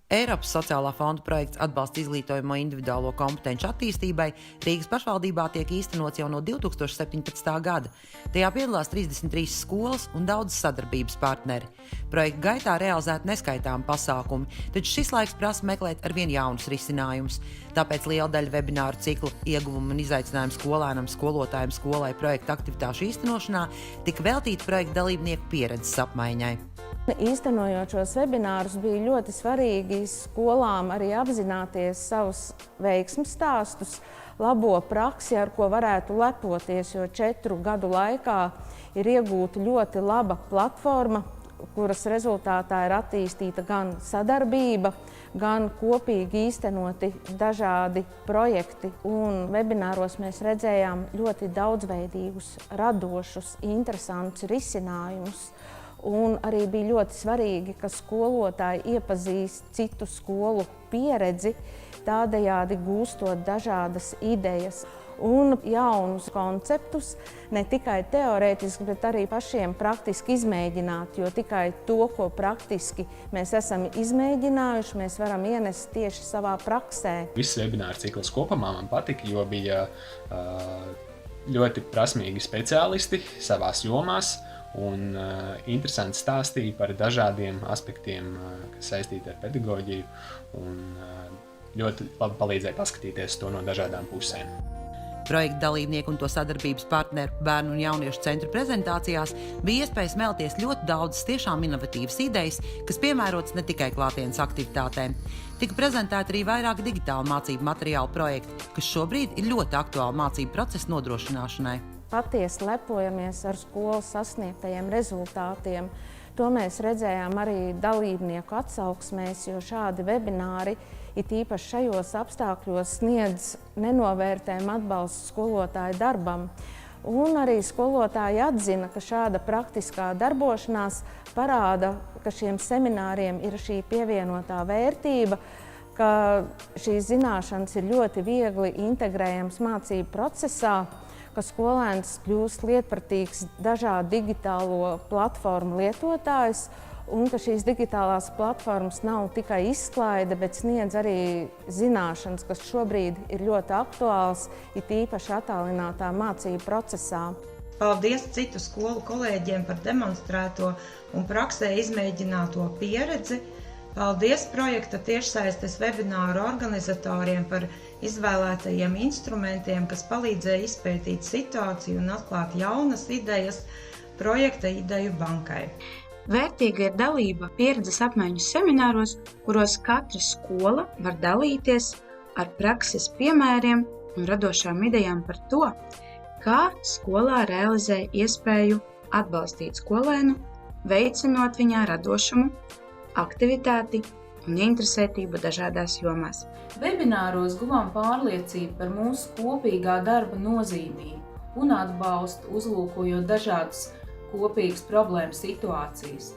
Eiropas sociālā fonda projekts atbalsts izglītojumu individuālo kompetenci attīstībai Rīgas pašvaldībā tiek īstenots jau no 2017. gada. Tajā piedalās 33 skolas un daudz sadarbības partneri. Projekta gaitā realizēti neskaitāmi pasākumi, taču šis laiks prasa meklēt arvien jaunus risinājumus. Tāpēc liela daļa webināru cikla ieguvumu un izaicinājumu skolēnam, skolotājiem, skolai projekta aktivitāšu īstenošanā tika veltīta projekta dalībnieku pieredzes apmaiņai. Īstenojot šos webinārus, bija ļoti svarīgi skolām arī apzināties savus veiksmes stāstus, labo praksi, ar ko varētu lepoties, jo 4 gadu laikā ir iegūta ļoti laba platforma, kuras rezultātā ir attīstīta gan sadarbība, gan kopīgi īstenoti dažādi projekti. Un webināros mēs redzējām ļoti daudzveidīgus, radošus, interesantus risinājumus. Un arī bija ļoti svarīgi, ka skolotāji iepazīst citu skolu pieredzi, tādējādi gūstot dažādas idejas un jaunus konceptus, ne tikai teorētiski, bet arī pašiem praktiski izmēģināt, jo tikai to, ko praktiski mēs esam izmēģinājuši, mēs varam ienest tieši savā praksē. Viss webināru cikls kopumā man patika, jo bija ļoti prasmīgi speciālisti savās jomās, un interesanti stāstīja par dažādiem aspektiem, kas saistīti ar pedagoģiju, un ļoti labi palīdzēja paskatīties to no dažādām pusēm. Projekta dalībnieku un to sadarbības partneru bērnu un jauniešu centru prezentācijās bija iespēja smelties ļoti daudzas tiešām inovatīvas idejas, kas piemērotas ne tikai klātienes aktivitātēm. Tika prezentēti arī vairāk digitālu mācību materiālu projekti, kas šobrīd ir ļoti aktuāli mācību procesu nodrošināšanai. Patiesi lepojamies ar skolas sasniegtajiem rezultātiem. To mēs redzējām arī dalībnieku atsauksmēs, jo šādi webināri, it īpaši šajos apstākļos, sniedz nenovērtējumu atbalstu skolotāju darbam. Un arī skolotāji atzina, ka šāda praktiskā darbošanās parāda, ka šiem semināriem ir šī pievienotā vērtība, ka šīs zināšanas ir ļoti viegli integrējams mācību procesā, ka skolēns kļūst lietpratīgs dažādu digitālo platformu lietotājs un ka šīs digitālās platformas nav tikai izklaide, bet sniedz arī zināšanas, kas šobrīd ir ļoti aktuāls, it īpaši attālinātā mācību procesā. Paldies citu skolu kolēģiem par demonstrēto un praksē izmēģināto pieredzi. Paldies projekta tiešsaistes webināru organizatoriem par izvēlētajiem instrumentiem, kas palīdzēja izpētīt situāciju un atklāt jaunas idejas projekta ideju bankai. Vērtīga ir dalība pieredzes apmaiņas semināros, kuros katra skola var dalīties ar prakses piemēriem un radošām idejām par to, kā skolā realizē iespēju atbalstīt skolēnu, veicinot viņā radošumu, aktivitāti un interesētību dažādās jomās. Webināros guvām pārliecību par mūsu kopīgā darba nozīmību un atbalstu, uzlūkojot dažādas kopīgas problēmu situācijas.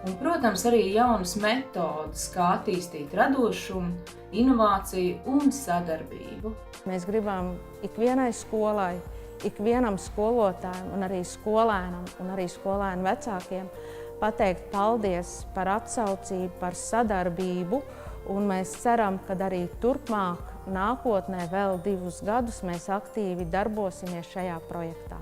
Un, protams, arī jaunas metodas, kā attīstīt radošumu, inovāciju un sadarbību. Mēs gribam ikvienai skolai, ikvienam skolotājam un arī skolēnam un arī skolēnu vecākiem pateikt paldies par atsaucību, par sadarbību, un mēs ceram, ka arī turpmāk, nākotnē vēl 2 gadus mēs aktīvi darbosimies šajā projektā.